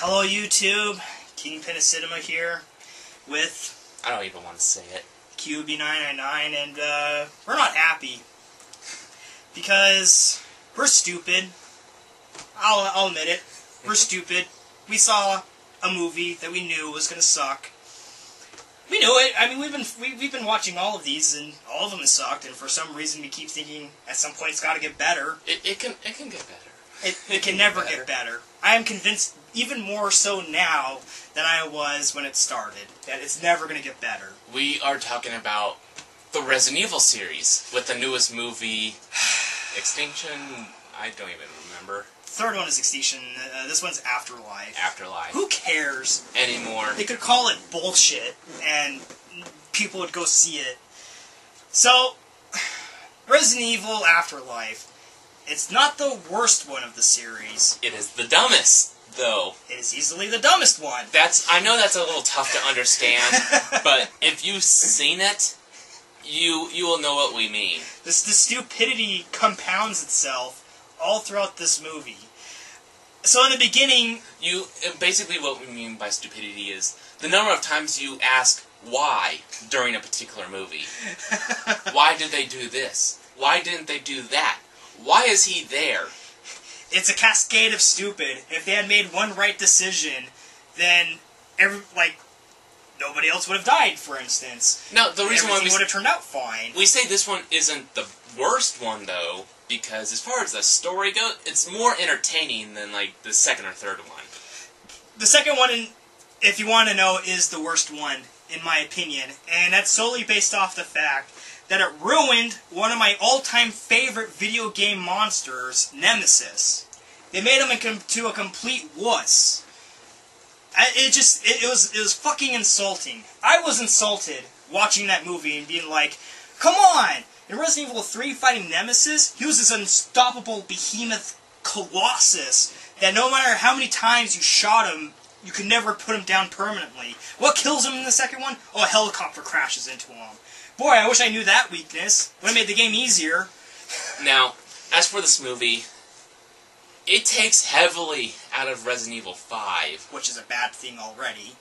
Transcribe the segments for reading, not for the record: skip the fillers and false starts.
Hello YouTube, Kingpin of Cinema here with I don't even want to say it. QB999, and we're not happy because we're stupid. I'll admit it. We're stupid. We saw a movie that we knew was gonna suck. We knew it. I mean, we've been watching all of these, and all of them have sucked. And for some reason, we keep thinking at some point it's got to get better. It can get better. It can never get better. I am convinced, even more so now than I was when it started, that it's never going to get better. We are talking about the Resident Evil series with the newest movie, Extinction. I don't even remember. Third one is Extinction. This one's Afterlife. Afterlife. Who cares anymore? They could call it bullshit, and people would go see it. So, Resident Evil Afterlife. It's not the worst one of the series. It is the dumbest, though. It is easily the dumbest one. I know that's a little tough to understand, but if you've seen it, you will know what we mean. The stupidity compounds itself all throughout this movie. So in the beginning... Basically what we mean by stupidity is the number of times you ask why during a particular movie. Why did they do this? Why didn't they do that? Why is he there? It's a cascade of stupid. If they had made one right decision, then nobody else would have died, for instance. No, the reason why we would have turned out fine. We say this one isn't the worst one, though, because as far as the story goes, it's more entertaining than, the second or third one. The second one, if you want to know, is the worst one, in my opinion. And that's solely based off the fact that it ruined one of my all-time favorite video game monsters, Nemesis. They made him into a complete wuss. It was fucking insulting. I was insulted watching that movie and being like, come on! In Resident Evil 3 fighting Nemesis, he was this unstoppable behemoth colossus that no matter how many times you shot him, you could never put him down permanently. What kills him in the second one? Oh, a helicopter crashes into him. Boy, I wish I knew that weakness. Would have made the game easier. Now, as for this movie, it takes heavily out of Resident Evil 5. Which is a bad thing already.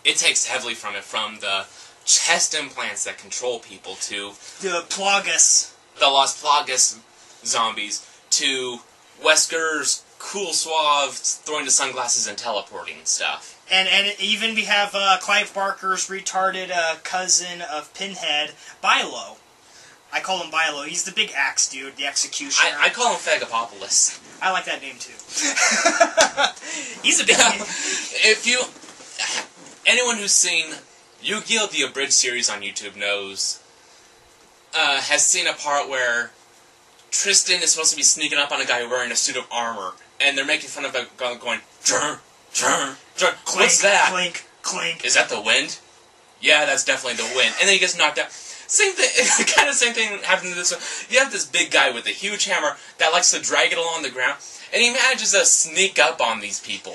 It takes heavily from it, from the chest implants that control people to... the Plagas. The Los Plagas zombies, to Wesker's cool suave throwing the sunglasses and teleporting stuff. And even we have Clive Barker's retarded cousin of Pinhead, Bilo. I call him Bilo. He's the big axe dude, the executioner. I call him Fagapopolis. I like that name too. He's a big... Anyone who's seen Yu-Gi-Oh! The Abridged series on YouTube knows, has seen a part where Tristan is supposed to be sneaking up on a guy wearing a suit of armor, and they're making fun of a guy going, "Jur, jur, jur." What's that? Clink, clink. Is that the wind? Yeah, that's definitely the wind. And then he gets knocked out. Same thing, kind of same thing happened to this one. You have this big guy with a huge hammer that likes to drag it along the ground, and he manages to sneak up on these people.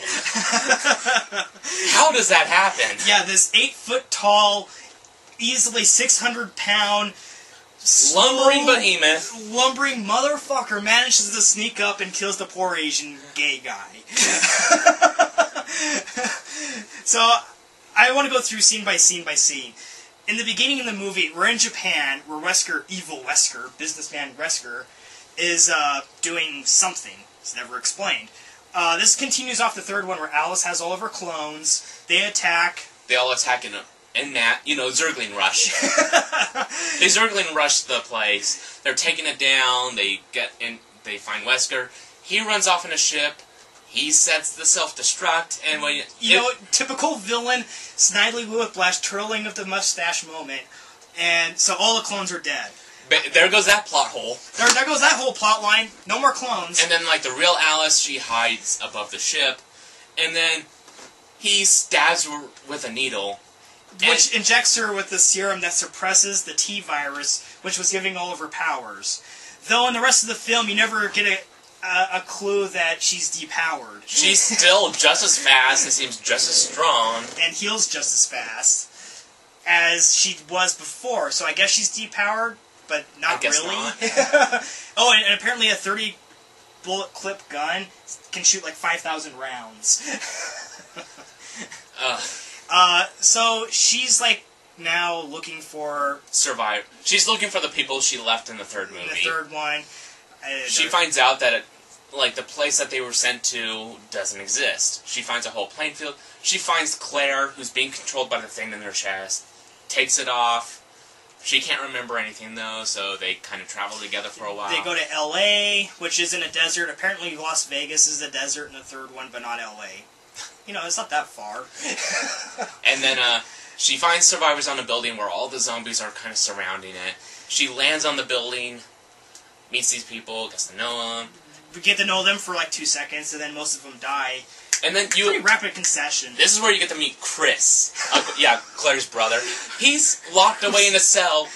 How does that happen? Yeah, this 8-foot-tall, easily 600-pound... lumbering behemoth. Lumbering motherfucker manages to sneak up and kills the poor Asian gay guy. So, I want to go through scene by scene by scene. In the beginning of the movie, we're in Japan, where Wesker, evil Wesker, businessman Wesker, is doing something. It's never explained. This continues off the third one, where Alice has all of her clones. They attack. They all attack in that, Zergling Rush. They Zergling rush the place. They're taking it down. They get in. They find Wesker. He runs off in a ship. He sets the self-destruct, and when typical villain, Snidely Whiplash, twirling of the mustache moment, and so all the clones are dead. There goes that plot hole. There goes that whole plot line. No more clones. And then, the real Alice, she hides above the ship, and then he stabs her with a needle. Which injects her with the serum that suppresses the T-virus, which was giving all of her powers. Though in the rest of the film, you never get a clue that she's depowered. She's still just as fast and seems just as strong. And heals just as fast as she was before. So I guess she's depowered, but not really. Not. Oh, and apparently a 30 bullet clip gun can shoot like 5,000 rounds. So she's like now looking for She's looking for the people she left in the third movie. the third one. She finds out that the place that they were sent to doesn't exist. She finds a whole plane field. She finds Claire, who's being controlled by the thing in their chest, takes it off. She can't remember anything, though, so they kind of travel together for a while. They go to L.A., which is in a desert. Apparently Las Vegas is a desert in the third one, but not L.A. You know, it's not that far. And then she finds survivors on a building where all the zombies are kind of surrounding it. She lands on the building, meets these people, gets to know them. We get to know them for like 2 seconds, and then most of them die. And then Pretty rapid concession. This is where you get to meet Chris. Claire's brother. He's locked away in a cell,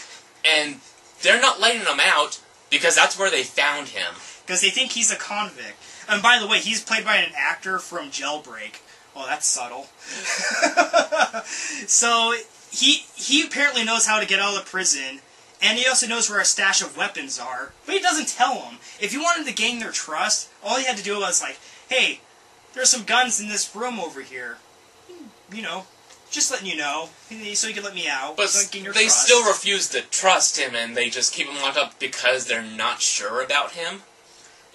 and they're not letting him out because that's where they found him. Because they think he's a convict. And by the way, he's played by an actor from Jailbreak. Oh, that's subtle. So, he apparently knows how to get out of the prison, and he also knows where a stash of weapons are, but he doesn't tell them. If you wanted to gain their trust, all he had to do was like, hey, there's some guns in this room over here. You know, just letting you know, so you can let me out. But so gain your they trust. still refuse to trust him, and they just keep him locked up because they're not sure about him.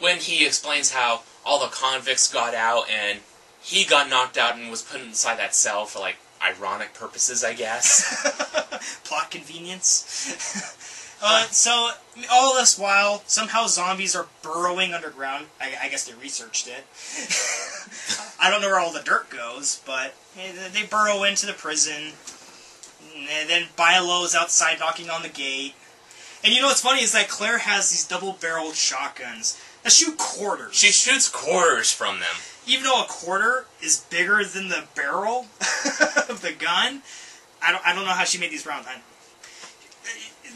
When he explains how all the convicts got out, and he got knocked out and was put inside that cell for, like, ironic purposes, I guess. Plot convenience. So, all this while, somehow zombies are burrowing underground. I guess they researched it. I don't know where all the dirt goes, but they burrow into the prison. And then Biolo's outside knocking on the gate. And you know what's funny is that Claire has these double-barreled shotguns that shoot quarters. She shoots quarters from them. Even though a quarter is bigger than the barrel of the gun, I don't know how she made these rounds.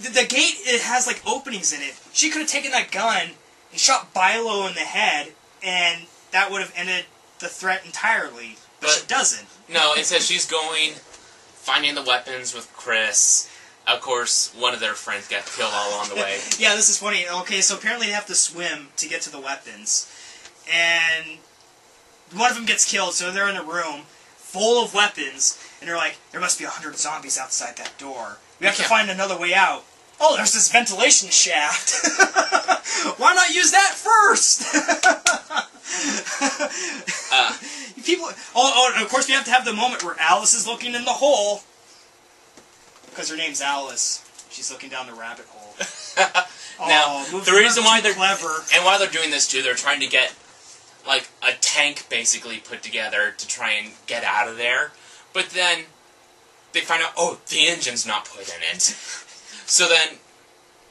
The gate, it has like openings in it. She could have taken that gun and shot Bilo in the head, and that would have ended the threat entirely. But she doesn't. No, it says she's going, finding the weapons with Chris. Of course, one of their friends got killed all along the way. Yeah, this is funny. Okay, so apparently they have to swim to get to the weapons. And one of them gets killed, so they're in a room full of weapons, and they're like, there must be 100 zombies outside that door. We have to find another way out. Oh, there's this ventilation shaft. Why not use that first? People. Oh, and of course we have to have the moment where Alice is looking in the hole. Because her name's Alice. She's looking down the rabbit hole. Now, the reason why they're clever. And why they're doing this too, they're trying to get like a tank basically put together to try and get out of there. But then they find out, oh, the engine's not put in it. So then,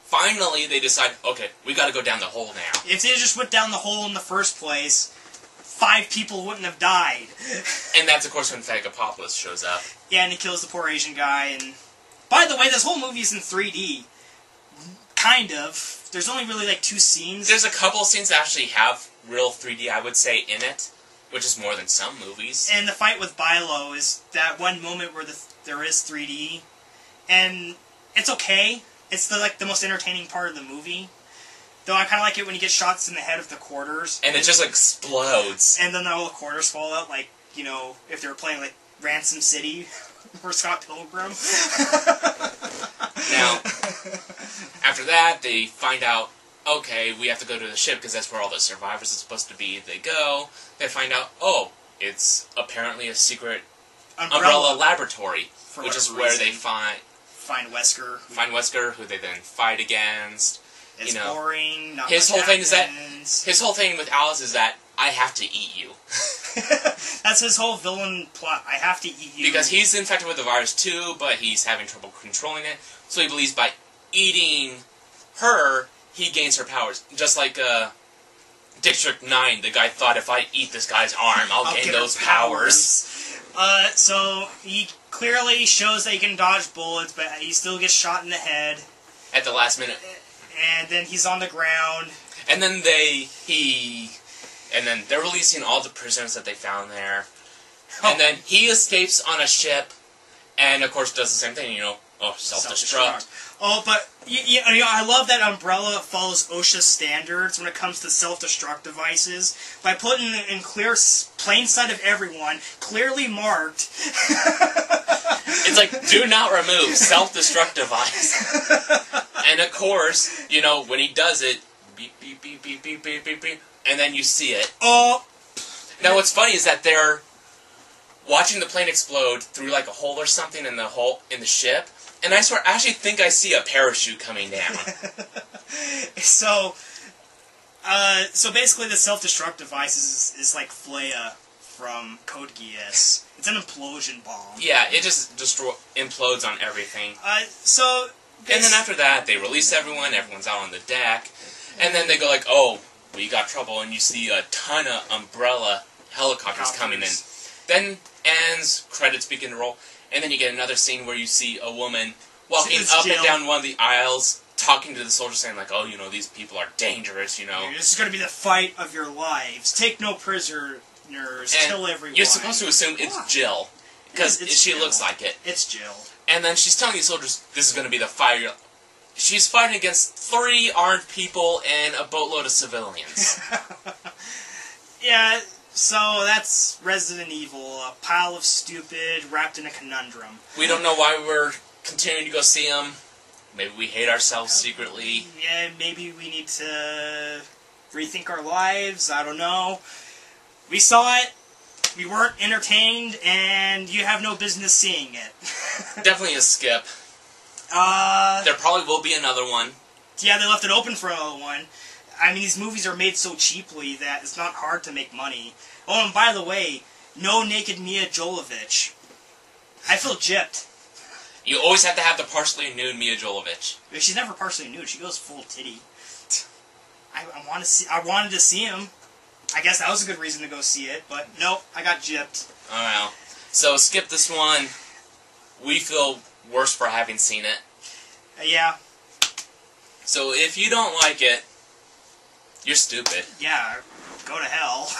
finally, they decide, okay, we gotta go down the hole now. If they just went down the hole in the first place, 5 people wouldn't have died. And that's, of course, when Phagopopolis shows up. Yeah, and he kills the poor Asian guy, and... By the way, this whole movie's in 3D. Kind of. There's only really, like, 2 scenes. There's a couple scenes that actually have real 3D, I would say, in it. Which is more than some movies. And the fight with Bilo is that one moment where there is 3D. And... it's okay. It's the most entertaining part of the movie. Though I kind of like it when you get shots in the head of the quarters. And it just explodes. And then all the quarters fall out, like, you know, if they were playing, like, Ransom City or Scott Pilgrim. Now, after that, they find out, okay, we have to go to the ship because that's where all the survivors are supposed to be. They go. They find out, oh, it's apparently a secret Umbrella laboratory. Which is where they find Wesker. Find Wesker, who they then fight against. It's boring. Not his much whole thing happens. is that his whole thing with Alice is that I have to eat you. That's his whole villain plot. I have to eat you because he's infected with the virus too, but he's having trouble controlling it. So he believes by eating her, he gains her powers. Just like District 9, the guy thought if I eat this guy's arm, I'll gain those powers. So he clearly shows that he can dodge bullets, but he still gets shot in the head. At the last minute. And then he's on the ground. And then they're releasing all the prisoners that they found there. Oh. And then he escapes on a ship, and of course does the same thing, you know, Oh, self-destruct. Oh, but you know, I love that Umbrella follows OSHA standards when it comes to self-destruct devices by putting it in plain sight of everyone, clearly marked. It's like, do not remove self-destruct device. And of course, you know, when he does it, beep, beep, beep, beep, beep, beep, beep, beep, and then you see it. Oh. Now, what's funny is that they're watching the plane explode through like a hole or something in the ship. And I swear, I actually think I see a parachute coming down. So basically the self-destruct device is like Flea from Code Geass. It's an implosion bomb. Yeah, it just implodes on everything. And then after that, they release everyone, everyone's out on the deck, and then they go like, oh, we got trouble, and you see a ton of Umbrella helicopters coming in. Then ends, credits begin to roll. And then you get another scene where you see a woman walking up and down one of the aisles, talking to the soldiers, saying like, oh, you know, these people are dangerous, you know. This is going to be the fight of your lives. Take no prisoners, kill everyone. You're supposed to assume it's Jill, because she looks like it. It's Jill. And then she's telling these soldiers, this is going to be the fight. She's fighting against 3 armed people and a boatload of civilians. Yeah. So that's Resident Evil, a pile of stupid wrapped in a conundrum. We don't know why we're continuing to go see them. Maybe we hate ourselves secretly. Yeah, maybe we need to rethink our lives. I don't know. We saw it, we weren't entertained, and you have no business seeing it. Definitely a skip. There probably will be another one. Yeah, they left it open for another one. I mean, these movies are made so cheaply that it's not hard to make money. Oh, and by the way, no naked Mia Jovovich. I feel gypped. You always have to have the partially nude Mia Jovovich. She's never partially nude. She goes full titty. I wanted to see him. I guess that was a good reason to go see it, but nope, I got gypped. Oh well. So skip this one. We feel worse for having seen it. Yeah. So if you don't like it, you're stupid. Yeah, go to hell.